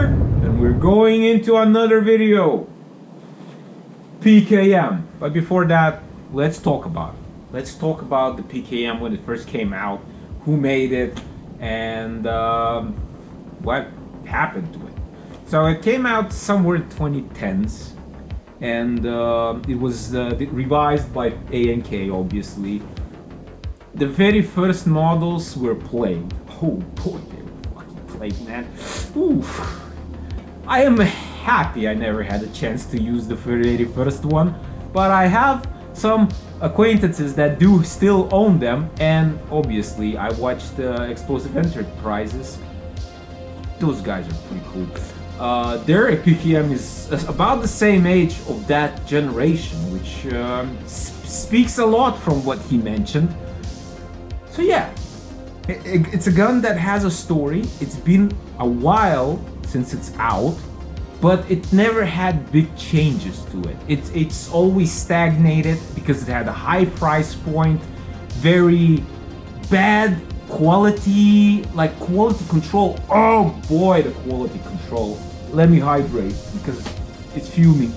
here, and we're going into another video. PKM. But before that, let's talk about it. Let's talk about the PKM when it first came out, who made it, and what happened to it. So it came out somewhere in 2010s, and it was revised by ANK, obviously. The very first models were plagued. Oh boy, they were fucking plagued, man. Oof. I am happy I never had a chance to use the very first one, but I have some acquaintances that do still own them, and obviously I watched Explosive Enterprises. Those guys are pretty cool. Their PKM is about the same age of that generation, which speaks a lot from what he mentioned. So yeah, it's a gun that has a story. It's been a while since it's out, but it never had big changes to it. It's always stagnated because it had a high price point, very bad quality, like quality control. Oh boy, the quality control. Let me hydrate because it's fuming.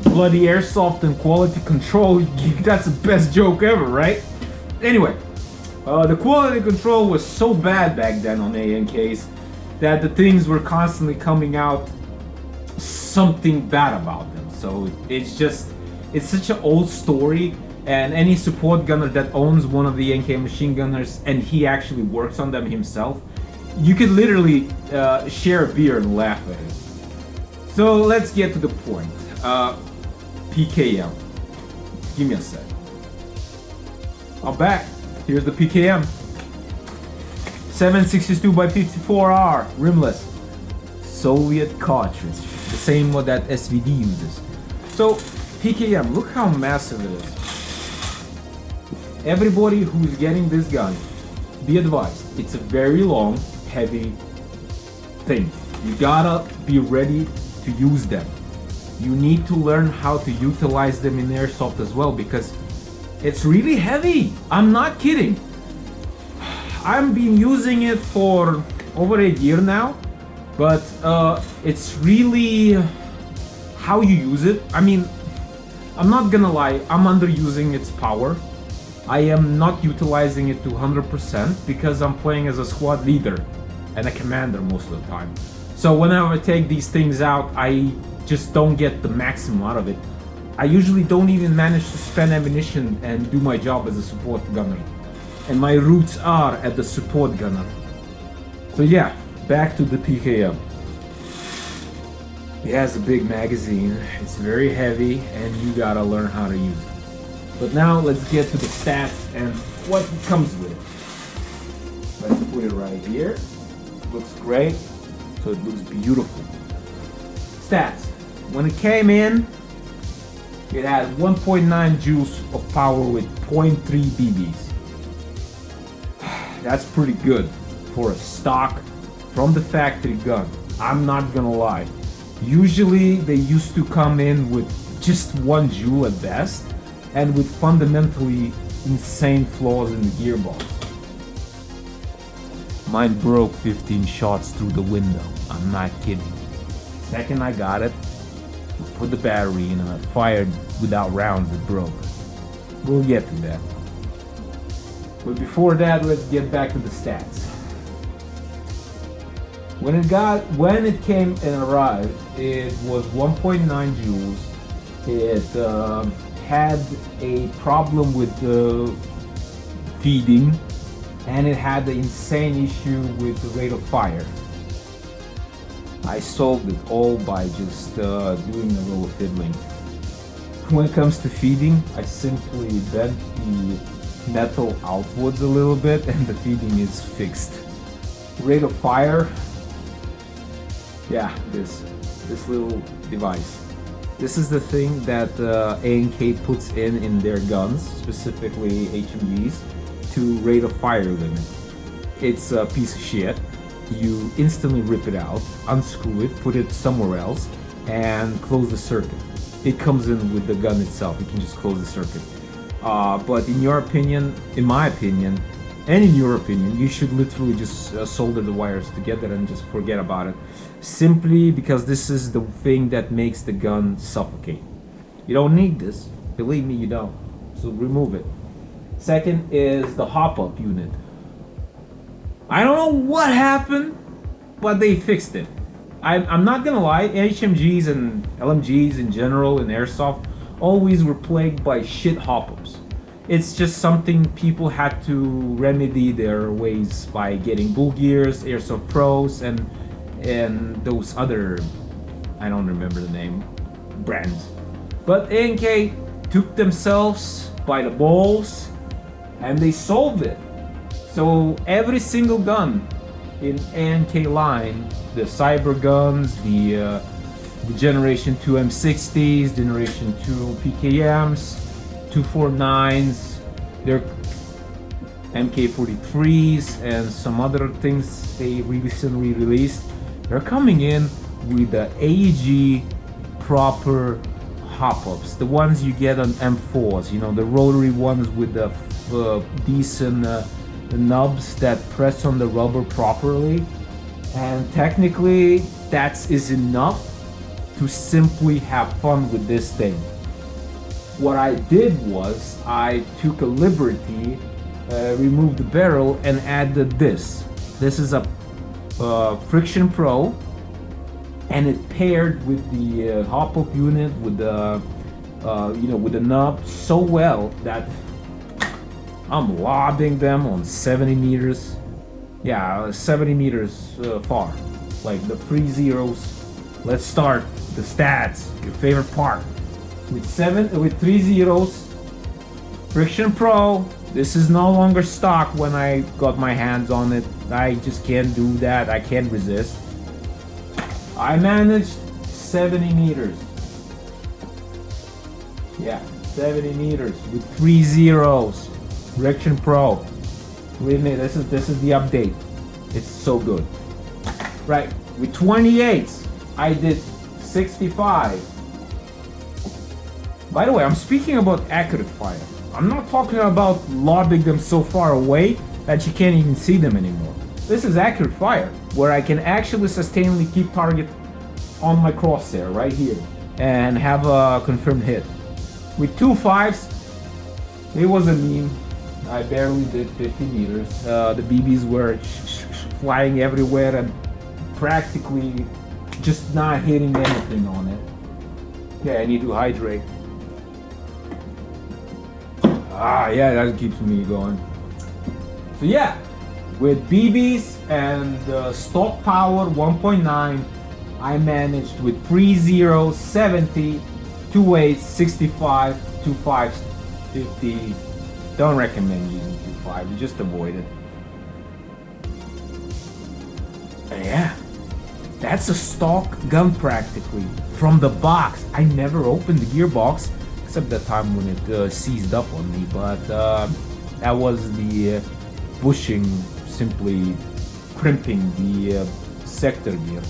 Bloody airsoft and quality control, that's the best joke ever, right? Anyway, the quality control was so bad back then on ANKs that the things were constantly coming out something bad about them. So it's such an old story, and any support gunner that owns one of the ANK machine gunners and he actually works on them himself, you could literally share a beer and laugh at it. So let's get to the point. PKM. Give me a sec. I'm back. Here's the PKM. 7.62 by 54R, rimless, Soviet cartridge, the same one that SVD uses. So PKM, look how massive it is. Everybody who's getting this gun, be advised, it's a very long, heavy thing. You gotta be ready to use them. You need to learn how to utilize them in airsoft as well, because it's really heavy. I'm not kidding. I've been using it for over a year now, but it's really how you use it. I mean, I'm not gonna lie, I'm underusing its power. I am not utilizing it to 100% because I'm playing as a squad leader and a commander most of the time. So whenever I take these things out, I just don't get the maximum out of it. I usually don't even manage to spend ammunition and do my job as a support gunner. And my roots are at the support gunner. So yeah, back to the PKM. It has a big magazine, it's very heavy, and you gotta learn how to use it. But now let's get to the stats and what comes with it. Let's put it right here. Looks great, so it looks beautiful. Stats. When it came in, it had 1.9 joules of power with 0.3 BBs. That's pretty good for a stock from the factory gun. I'm not gonna lie. Usually they used to come in with just 1 joule at best and with fundamentally insane flaws in the gearbox. Mine broke 15 shots through the window. I'm not kidding. Second I got it, put the battery in and I fired without rounds, it broke. We'll get to that. But before that, let's get back to the stats. When it came and arrived, it was 1.9 joules. It had a problem with the feeding, and it had the insane issue with the rate of fire. I solved it all by just doing a little fiddling. When it comes to feeding, I simply bent the metal outwards a little bit and the feeding is fixed. Rate of fire, yeah, this little device. This is the thing that ANK puts in their guns, specifically HMGs, to rate of fire limit. It's a piece of shit. You instantly rip it out, unscrew it, put it somewhere else, and close the circuit. It comes in with the gun itself. You can just close the circuit. But in my opinion, and in your opinion, you should literally just solder the wires together and just forget about it. Simply because this is the thing that makes the gun suffocate. You don't need this. Believe me, you don't. So remove it. Second is the hop-up unit. I don't know what happened, but they fixed it. I'm not gonna lie, HMGs and LMGs in general in airsoft always were plagued by shit hop-ups. It's just something people had to remedy their ways by getting Bull Gears, Airsoft Pros, and those other, I don't remember the name, brands. But A&K took themselves by the balls and they solved it. So every single gun in A&K line, the cyber guns, the Generation 2 M60s, Generation 2 PKMs, 249s, their MK43s, and some other things they recently released, they're coming in with the AEG proper hop-ups, the ones you get on M4s, you know, the rotary ones with the decent the nubs that press on the rubber properly. And technically that is enough to simply have fun with this thing. What I did was I took a liberty, removed the barrel and added this. This is a Friction Pro, and it paired with the hop-up unit with the you know, with the nub so well that I'm lobbing them on 70 meters. Yeah, 70 meters far. Like the 3 zeros. Let's start the stats. Your favorite part. With 3 zeros, Friction Pro. This is no longer stock when I got my hands on it. I just can't do that. I can't resist. I managed 70 meters. Yeah, 70 meters with 3 zeros. Friction Pro. Believe me, this is the update. It's so good. Right, with 28s, I did 65. By the way, I'm speaking about accurate fire. I'm not talking about lobbing them so far away that you can't even see them anymore. This is accurate fire, where I can actually sustainably keep target on my crosshair right here and have a confirmed hit. With 2 5s, it was a meme. I barely did 50 meters. The BBs were flying everywhere and practically just not hitting anything on it. Okay, I need to hydrate. Ah, yeah, that keeps me going. So yeah, with BBs and stock power 1.9, I managed with 3 zeros, 70, 2 8s, 65, 2 5s, 50. Don't recommend using 2 5, you just avoid it. And yeah, that's a stock gun practically from the box. I never opened the gearbox except that time when it seized up on me, but that was the bushing simply crimping the sector gear.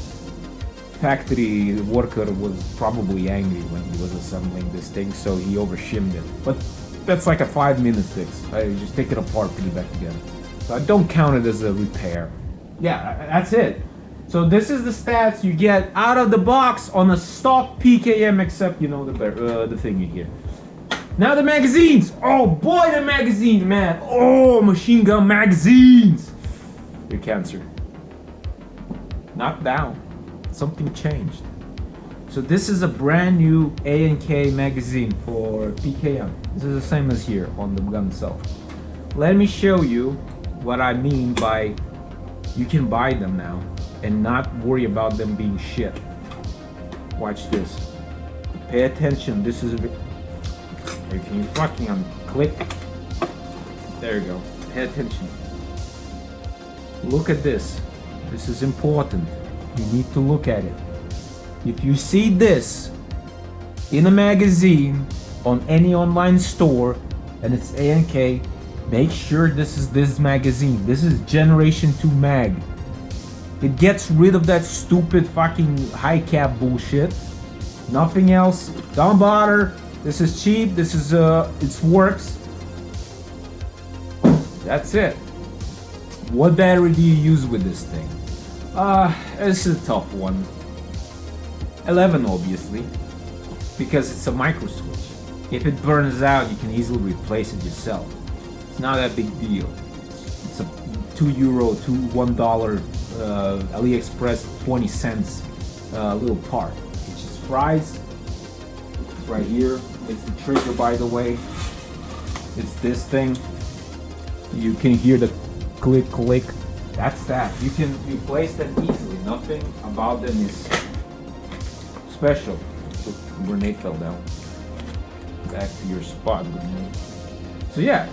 Factory worker was probably angry when he was assembling this thing, so he overshimmed it. But that's like a 5-minute fix. I just take it apart, put it back together. So I don't count it as a repair. Yeah, that's it. So this is the stats you get out of the box on a stock PKM, except, you know, the thingy here. Now the magazines. Oh boy, the magazines, man. Oh, machine gun magazines. Your cancer. Knocked down. Something changed. So this is a brand new A&K magazine for PKM. This is the same as here on the gun itself. Let me show you what I mean by you can buy them now and not worry about them being shit. Watch this. Pay attention. This is a bit. If you fucking click. There you go. Pay attention. Look at this. This is important. You need to look at it. If you see this in a magazine on any online store and it's A&K, make sure this is this magazine. This is Generation 2 mag. It gets rid of that stupid fucking high cap bullshit. Nothing else. Don't bother. This is cheap. This is it works. That's it. What battery do you use with this thing? It's a tough one. 11 obviously, because it's a micro switch. If it burns out, you can easily replace it yourself. It's not that big deal. It's a €2 to $1 AliExpress 20 cents little part. It just fries right here. It's the trigger, by the way. It's this thing. You can hear the click click. That's that. You can replace them easily. Nothing about them is special. Grenade fell down. Back to your spot, grenade. So yeah,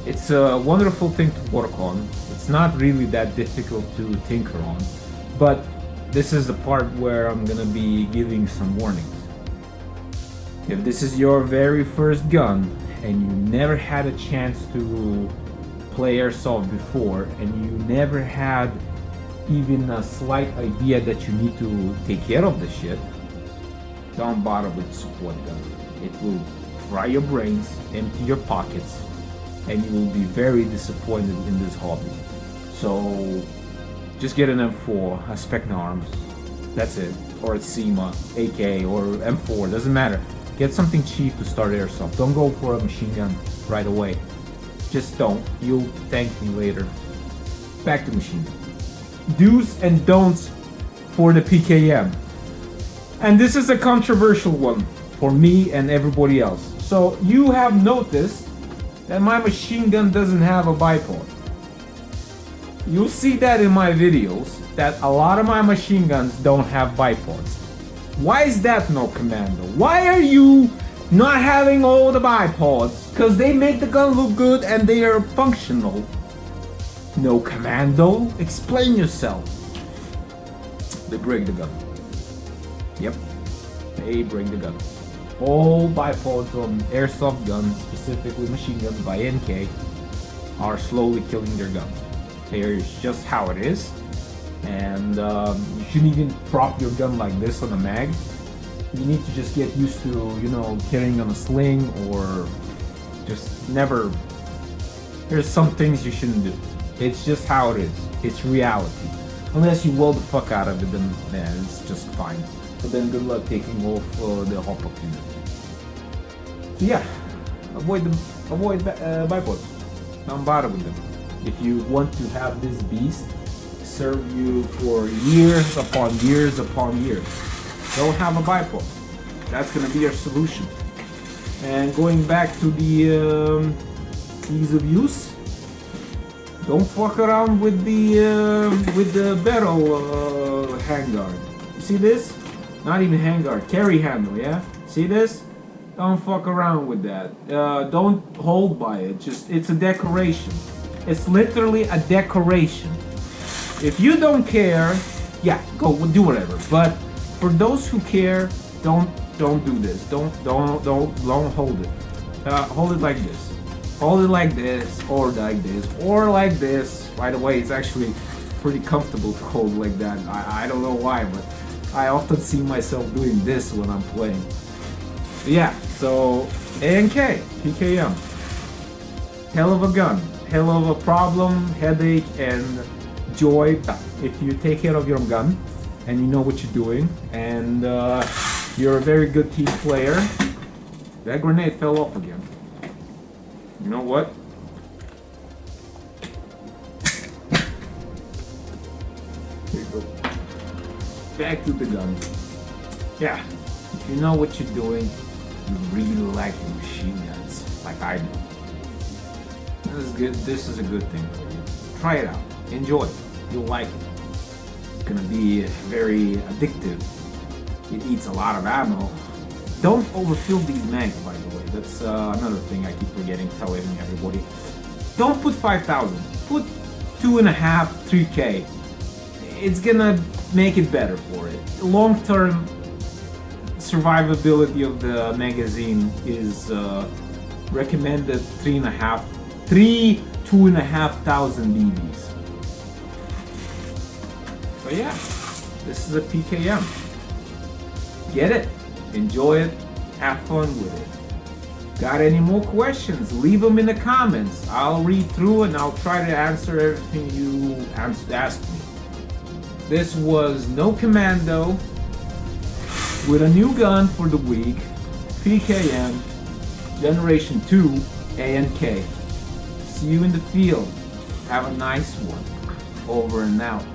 it's a wonderful thing to work on. It's not really that difficult to tinker on, but this is the part where I'm gonna be giving some warnings. If this is your very first gun and you never had a chance to play airsoft before, and you never had even a slight idea that you need to take care of the shit, don't bother with support gun. It will fry your brains, empty your pockets, and you will be very disappointed in this hobby. So just get an M4, a Spectre Arms, that's it, or a SEMA, AK, or M4, doesn't matter. Get something cheap to start airsoft. Don't go for a machine gun right away. Just don't. You'll thank me later. Back to machine gun. Do's and don'ts for the PKM. And this is a controversial one for me and everybody else. So you have noticed that my machine gun doesn't have a bipod. You'll see that in my videos, that a lot of my machine guns don't have bipods. Why is that, no commando? Why are you not having all the bipods? Because they make the gun look good and they are functional. No commando, explain yourself. They break the gun. Yep, they break the gun. All bipods on airsoft guns, specifically machine guns by NK, are slowly killing their guns. Here's just how it is. And you shouldn't even prop your gun like this on a mag. You need to just get used to, you know, carrying on a sling, or just never. There's some things you shouldn't do. It's just how it is. It's reality. Unless you weld the fuck out of it, then it's just fine. But then good luck taking off the hop-up unit. So yeah, avoid bipods. Don't bother with them. If you want to have this beast serve you for years upon years upon years, don't have a bipod. That's gonna be your solution. And going back to the ease of use, don't fuck around with the barrel handguard. You see this? Not even handguard, carry handle. Yeah. See this? Don't fuck around with that. Don't hold by it. Just, it's a decoration. It's literally a decoration. If you don't care, yeah, go do whatever. But for those who care, don't do this. Don't hold it. Hold it like this. Hold it like this, or like this, or like this. By the way, it's actually pretty comfortable to hold like that. I don't know why, but I often see myself doing this when I'm playing. Yeah, so ANK, PKM. Hell of a gun. Hell of a problem, headache, and joy if you take care of your gun and you know what you're doing, and you're a very good team player. That grenade fell off again. You know what? There you go. Back to the gun. Yeah, if you know what you're doing, you really like your machine guns, like I do. This is good. This is a good thing for you. Try it out. Enjoy it. You'll like it. It's gonna be very addictive. It eats a lot of ammo. Don't overfill these mags, by the way. That's another thing I keep forgetting telling everybody. Don't put 5,000. Put 2.5, 3K. It's gonna make it better for it. Long-term survivability of the magazine is recommended 2,500 BBs. So yeah, this is a PKM. Get it, enjoy it, have fun with it. Got any more questions? Leave them in the comments. I'll read through and I'll try to answer everything you asked me. This was No Commando with a new gun for the week, PKM Generation 2 A&K. See you in the field. Have a nice one. Over and out.